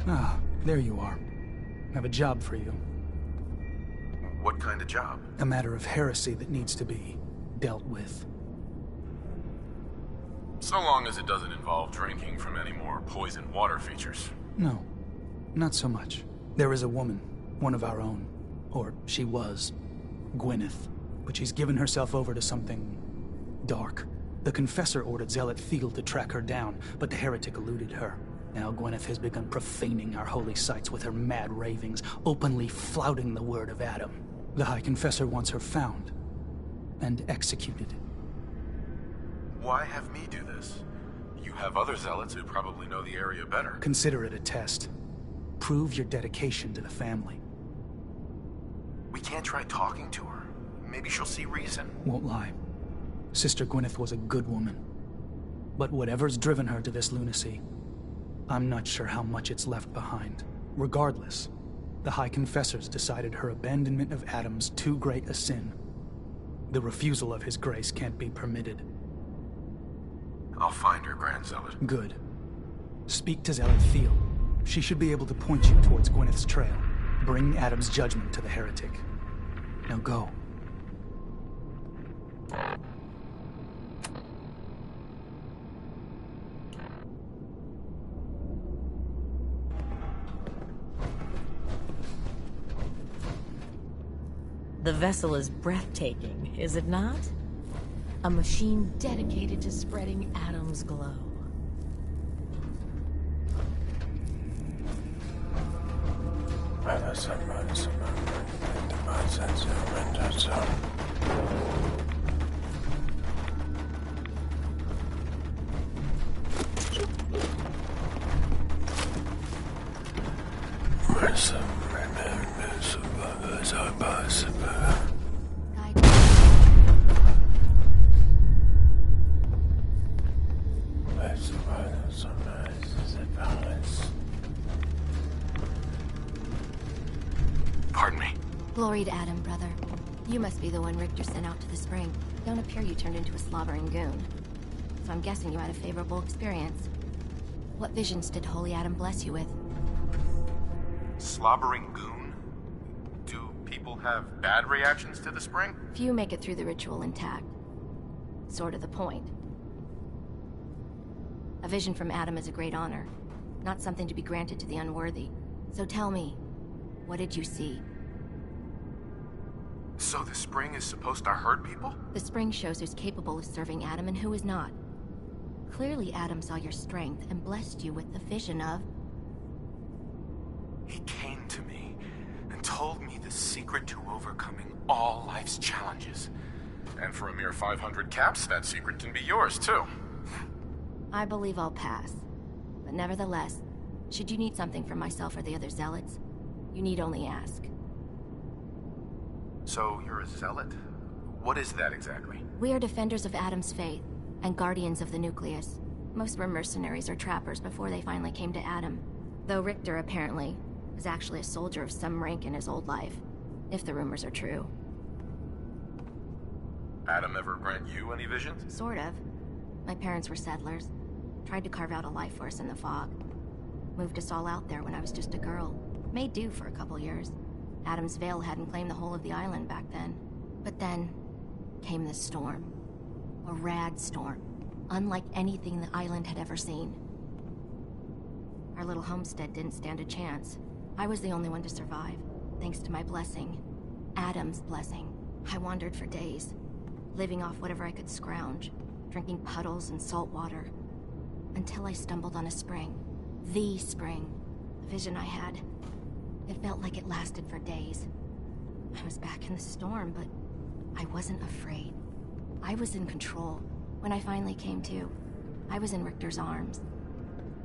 Ah, there you are. I have a job for you. What kind of job? A matter of heresy that needs to be dealt with. So long as it doesn't involve drinking from any more poisoned water features. No, not so much. There is a woman, one of our own. Or she was. Gwyneth. But she's given herself over to something dark. The Confessor ordered Zealot Thiel to track her down, but the Heretic eluded her. Now Gwyneth has begun profaning our holy sites with her mad ravings, openly flouting the word of Adam. The High Confessor wants her found and executed. Why have me do this? You have other zealots who probably know the area better. Consider it a test. Prove your dedication to the family. We can't try talking to her. Maybe she'll see reason. Won't lie. Sister Gwyneth was a good woman. But whatever's driven her to this lunacy, I'm not sure how much it's left behind. Regardless, the High Confessors decided her abandonment of Adam's too great a sin. The refusal of his grace can't be permitted. I'll find her, Grand Zealot. Good. Speak to Zealot Thiel. She should be able to point you towards Gwyneth's trail. Bring Adam's judgment to the Heretic. Now go. The vessel is breathtaking, is it not? A machine dedicated to spreading Adam's glow. Pardon me. Glory to Adam, brother. You must be the one Richter sent out to the spring. Don't appear you turned into a slobbering goon. So I'm guessing you had a favorable experience. What visions did Holy Adam bless you with? Slobbering goon? Do people have bad reactions to the spring? Few make it through the ritual intact. Sort of the point. A vision from Adam is a great honor, not something to be granted to the unworthy. So tell me, what did you see? So the spring is supposed to hurt people? The spring shows who's capable of serving Adam and who is not. Clearly Adam saw your strength and blessed you with the vision of... He came to me and told me the secret to overcoming all life's challenges. And for a mere 500 caps, that secret can be yours, too. I believe I'll pass. But nevertheless, should you need something from myself or the other zealots, you need only ask. So you're a zealot? What is that exactly? We are defenders of Adam's faith, and guardians of the nucleus. Most were mercenaries or trappers before they finally came to Adam. Though Richter, apparently, was actually a soldier of some rank in his old life, if the rumors are true. Adam ever grant you any visions? Sort of. My parents were settlers. Tried to carve out a life for us in the fog. Moved us all out there when I was just a girl. Made do for a couple years. Adam's Veil hadn't claimed the whole of the island back then. But then came this storm. A rad storm. Unlike anything the island had ever seen. Our little homestead didn't stand a chance. I was the only one to survive, thanks to my blessing. Adam's blessing. I wandered for days, living off whatever I could scrounge, drinking puddles and salt water, until I stumbled on a spring. The spring. The vision I had. It felt like it lasted for days. I was back in the storm, but I wasn't afraid. I was in control. When I finally came to, I was in Richter's arms.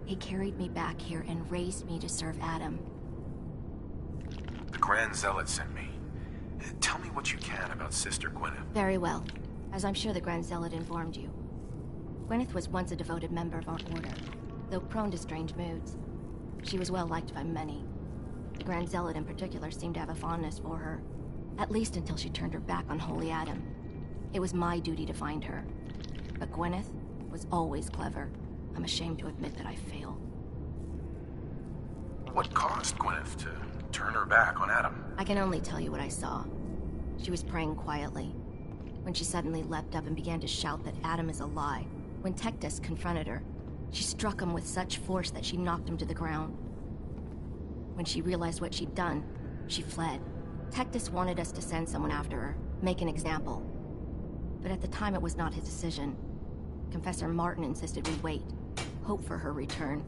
He carried me back here and raised me to serve Adam. The Grand Zealot sent me. Tell me what you can about Sister Gwyneth. Very well, as I'm sure the Grand Zealot informed you. Gwyneth was once a devoted member of our order, though prone to strange moods. She was well liked by many. The Grand Zealot in particular seemed to have a fondness for her, at least until she turned her back on Holy Adam. It was my duty to find her. But Gwyneth was always clever. I'm ashamed to admit that I failed. What caused Gwyneth to turn her back on Adam? I can only tell you what I saw. She was praying quietly, when she suddenly leapt up and began to shout that Adam is a lie. When Tectus confronted her, she struck him with such force that she knocked him to the ground. When she realized what she'd done, she fled. Tectus wanted us to send someone after her, make an example. But at the time it was not his decision. Confessor Martin insisted we wait, hope for her return.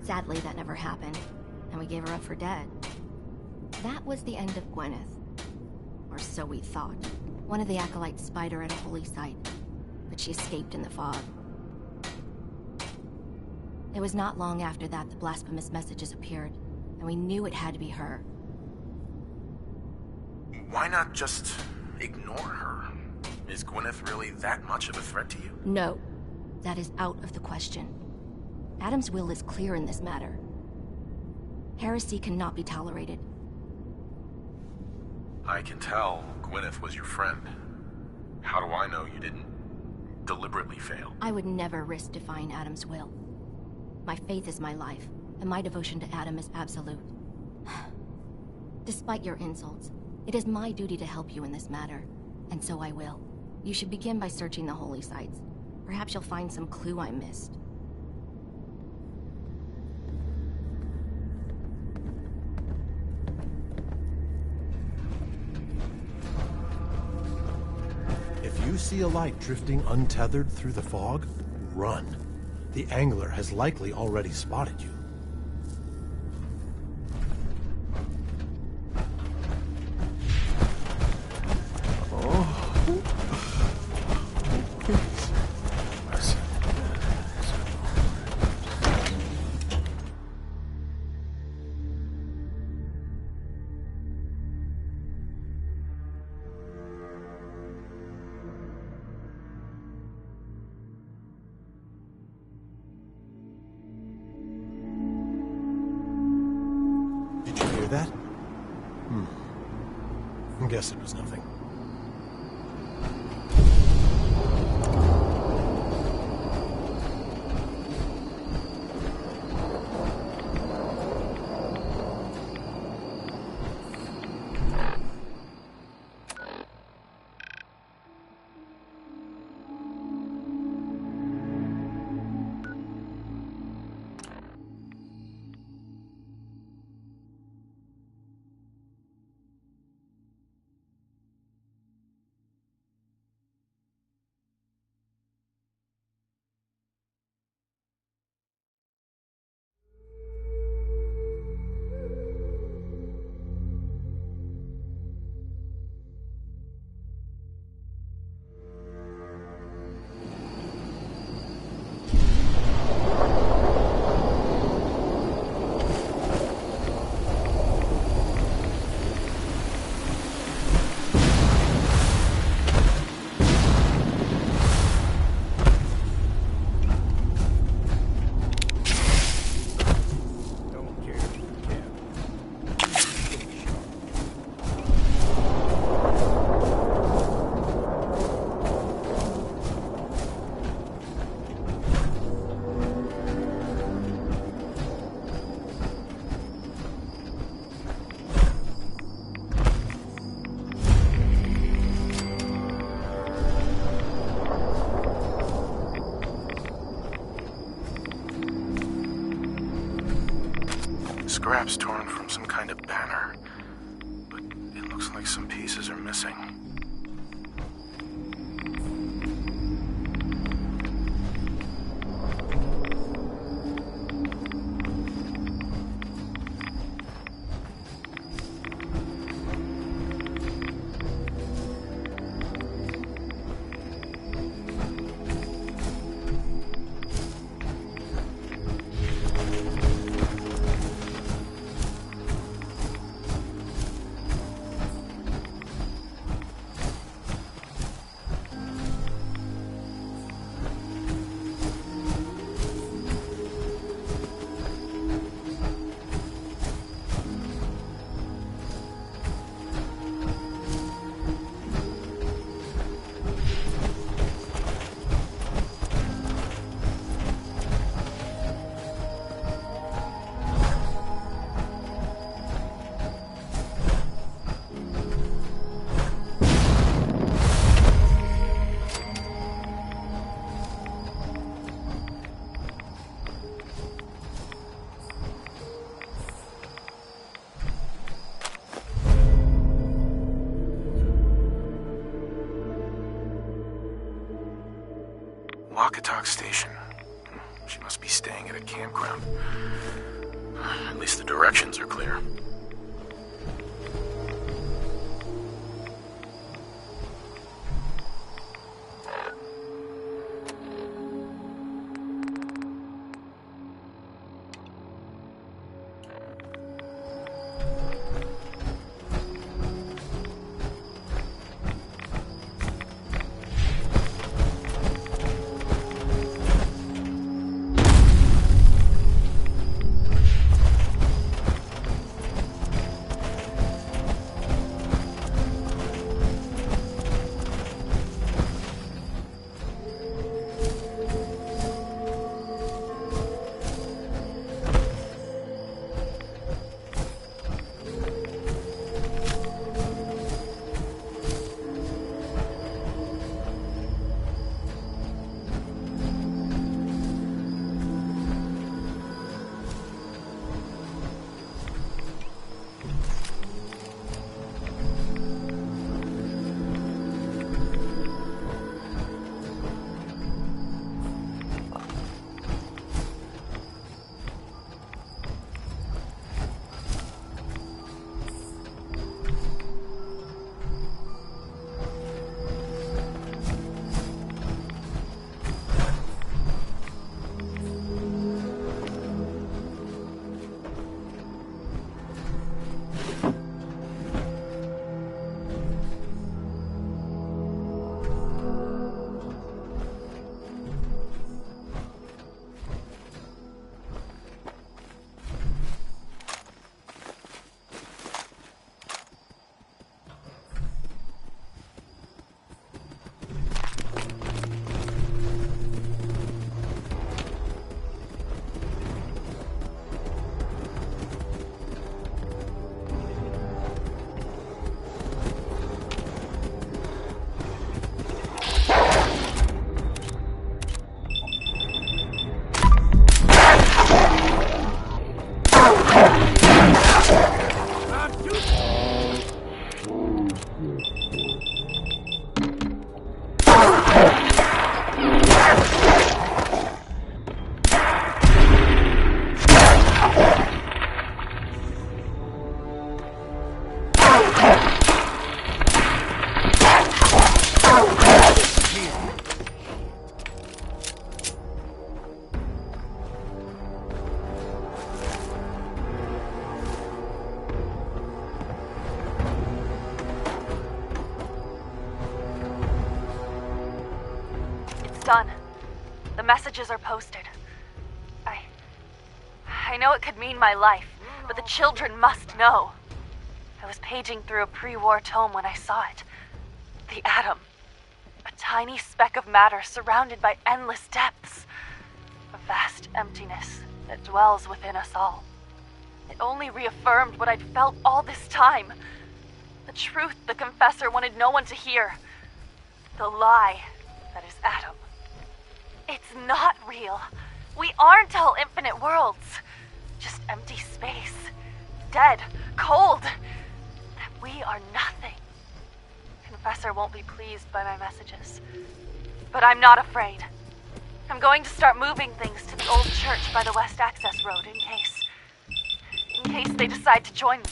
Sadly, that never happened, and we gave her up for dead. That was the end of Gwyneth. Or so we thought. One of the acolytes spied her at a holy site, but she escaped in the fog. It was not long after that the blasphemous messages appeared, and we knew it had to be her. Why not just ignore her? Is Gwyneth really that much of a threat to you? No, that is out of the question. Adam's will is clear in this matter. Heresy cannot be tolerated. I can tell Gwyneth was your friend. How do I know you didn't deliberately fail? I would never risk defying Adam's will. My faith is my life, and my devotion to Adam is absolute. Despite your insults, it is my duty to help you in this matter, and so I will. You should begin by searching the holy sites. Perhaps you'll find some clue I missed. If you see a light drifting untethered through the fog, run. The angler has likely already spotted you. That? I guess it was nothing. Scraps torn from some kind of banner, but it looks like some pieces are missing. dock station. She must be staying at a campground. At least the directions are clear. Done. The messages are posted. I know it could mean my life, but the children must know. I was paging through a pre-war tome when I saw it. The atom. A tiny speck of matter surrounded by endless depths. A vast emptiness that dwells within us all. It only reaffirmed what I'd felt all this time. The truth the Confessor wanted no one to hear. The lie that is Atom. It's not real. We aren't all infinite worlds. Just empty space. Dead. Cold. That we are nothing. Confessor won't be pleased by my messages. But I'm not afraid. I'm going to start moving things to the old church by the West Access Road in case they decide to join me.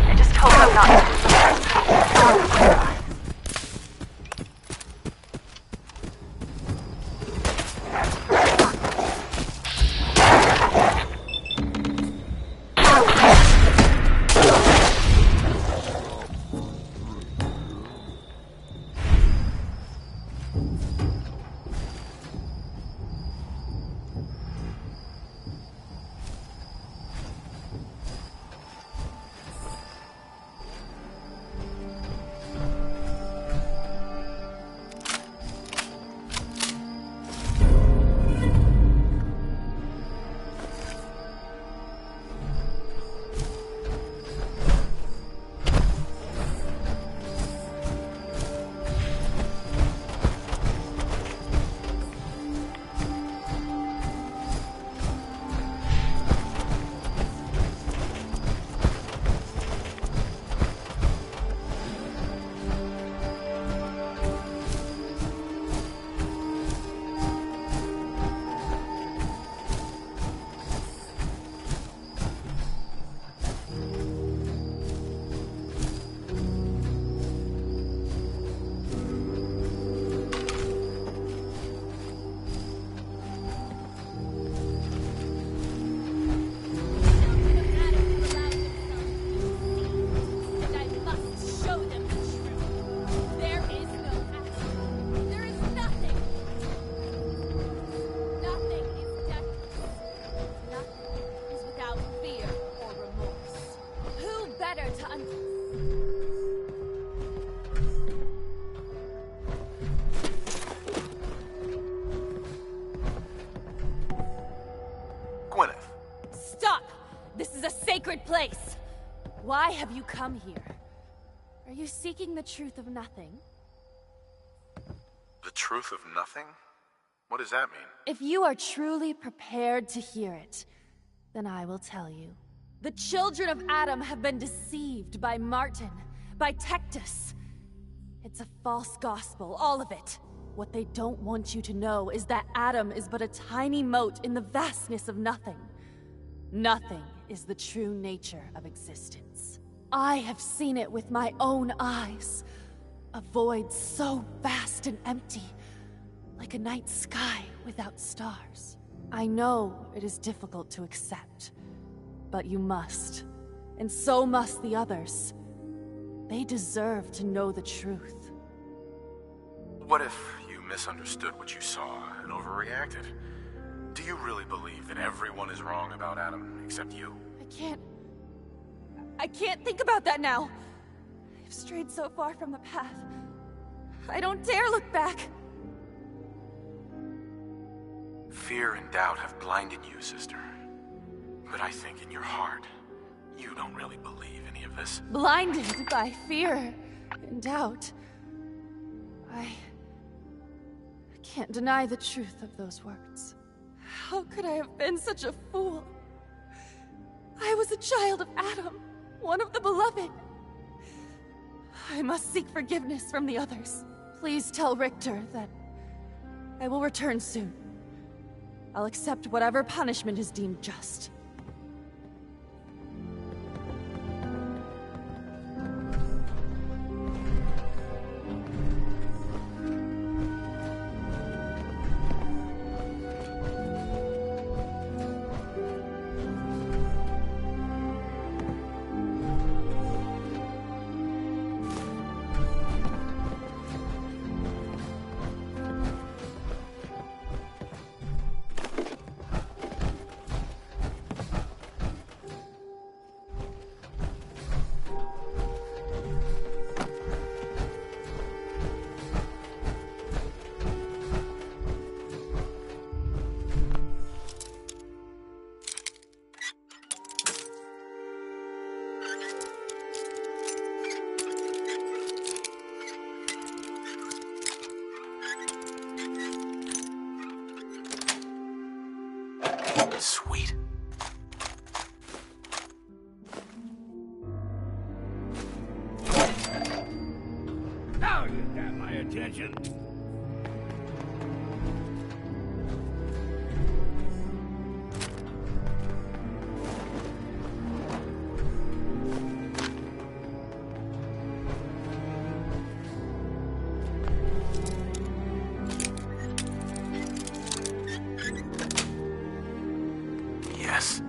I just hope I'm not. Why have you come here? Are you seeking the truth of nothing? The truth of nothing? What does that mean? If you are truly prepared to hear it, then I will tell you. The children of Adam have been deceived by Martin, by Tectus. It's a false gospel, all of it. What they don't want you to know is that Adam is but a tiny mote in the vastness of nothing. Nothing is the true nature of existence. I have seen it with my own eyes. A void so vast and empty, like a night sky without stars. I know it is difficult to accept, but you must, and so must the others. They deserve to know the truth. What if you misunderstood what you saw and overreacted? Do you really believe that everyone is wrong about Adam except you? I can't think about that now. I've strayed so far from the path. I don't dare look back. Fear and doubt have blinded you, sister. But I think in your heart, you don't really believe any of this. Blinded by fear and doubt. I can't deny the truth of those words. How could I have been such a fool? I was a child of Adam, one of the beloved. I must seek forgiveness from the others. Please tell Richter that I will return soon. I'll accept whatever punishment is deemed just. Sweet. Now you got my attention. Yes.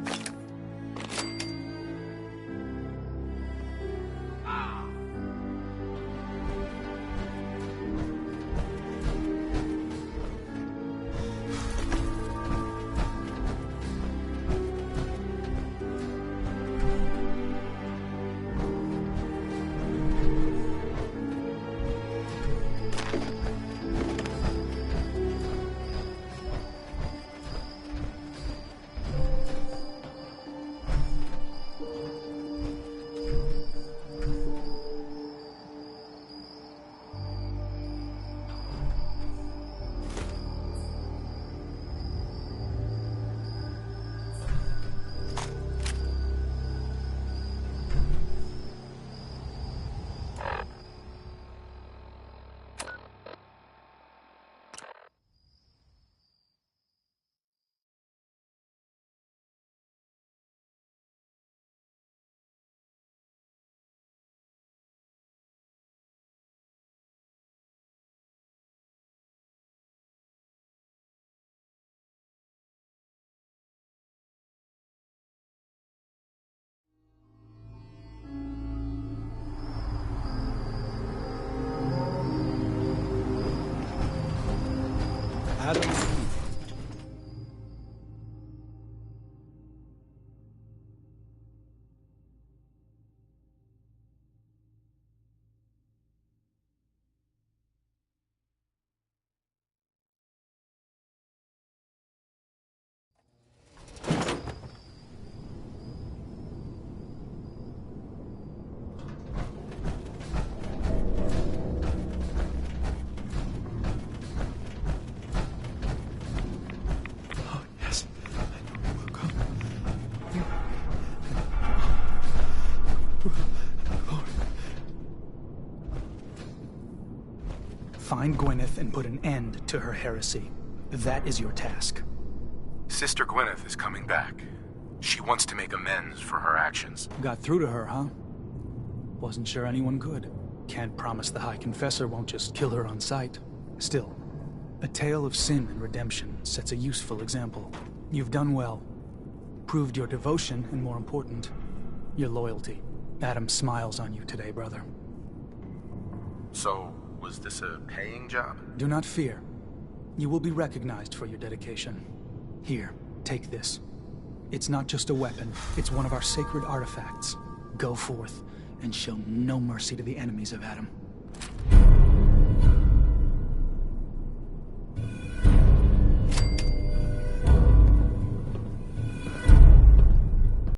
Adam. Find Gwyneth and put an end to her heresy. That is your task. Sister Gwyneth is coming back. She wants to make amends for her actions. Got through to her, huh? Wasn't sure anyone could. Can't promise the High Confessor won't just kill her on sight. Still, a tale of sin and redemption sets a useful example. You've done well. Proved your devotion, and more important, your loyalty. Adam smiles on you today, brother. So, was this a paying job? Do not fear. You will be recognized for your dedication. Here, take this. It's not just a weapon, it's one of our sacred artifacts. Go forth and show no mercy to the enemies of Adam.